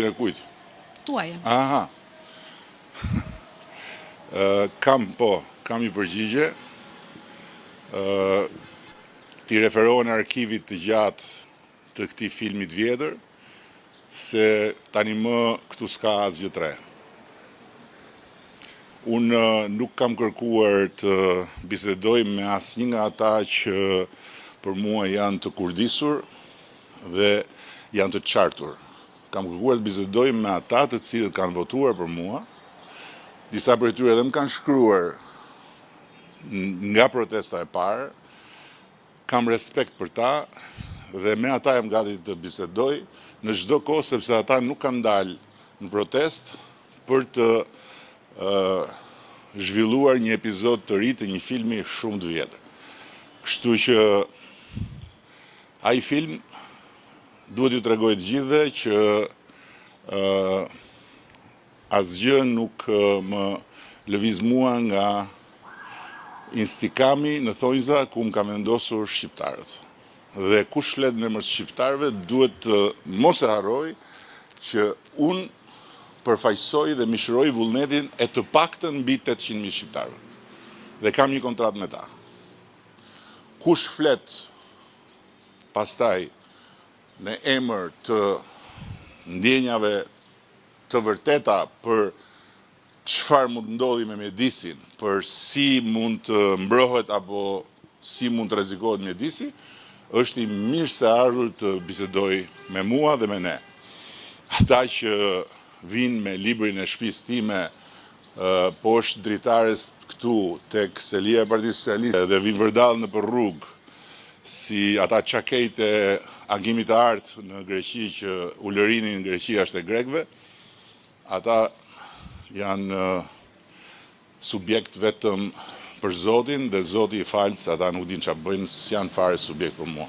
Në kujt? Tuaja. Aha. Kam i përgjigje. Ti referohen arkivit të gjatë të këtij filmit vjetër, se tani më këtu s'ka asgjë tre. Unë nuk kam kërkuar të bisedoj me asnjë nga ata që për mua janë të kurdisur dhe janë të qartur. Kam kërkuar të bisedoj me ata të cilët kanë votuar për mua. Disa prej tyre edhe më kanë shkruar nga protesta e parë. Kam respekt për ta dhe me ata jam gati të bisedoj në çdo kohë, sepse ata nuk kanë dalë në protest për të zhvilluar një epizod të ri të një filmi shumë të vjetër. Kështu që ai film duhet ju tregoj të gjithëve që asgjë nuk më lëviz mua nga instikami në thonjza ku më ka vendosur shqiptarët. Dhe kush flet në emër të shqiptarëve duhet të mos e harroj që unë përfaqësoj dhe mishëroj vullnetin e të paktën mbi 800.000 shqiptarëve. Dhe kam një kontratë me ta. Kush flet pastaj në emër të ndjenjave të vërteta për çfarë mund të ndodhi me mjedisin, për si mund të mbrohet apo si mund të rrezikohet mjedisi, është i mirë se ardhur të bisedoj me mua dhe me ne. Ata që vinë me librin e shtëpisë time poshtë dritares këtu tek selia e Partisë Socialiste dhe vinë vërdall në për rrugë, si ata çakejt e agimit të artë në Greqi që ulërinin në Greqi është e grekëve, ata janë subjekt vetëm për Zotin dhe Zoti i falë se ata nuk din çfarë bëjnë, s'janë fare subjekt për mua.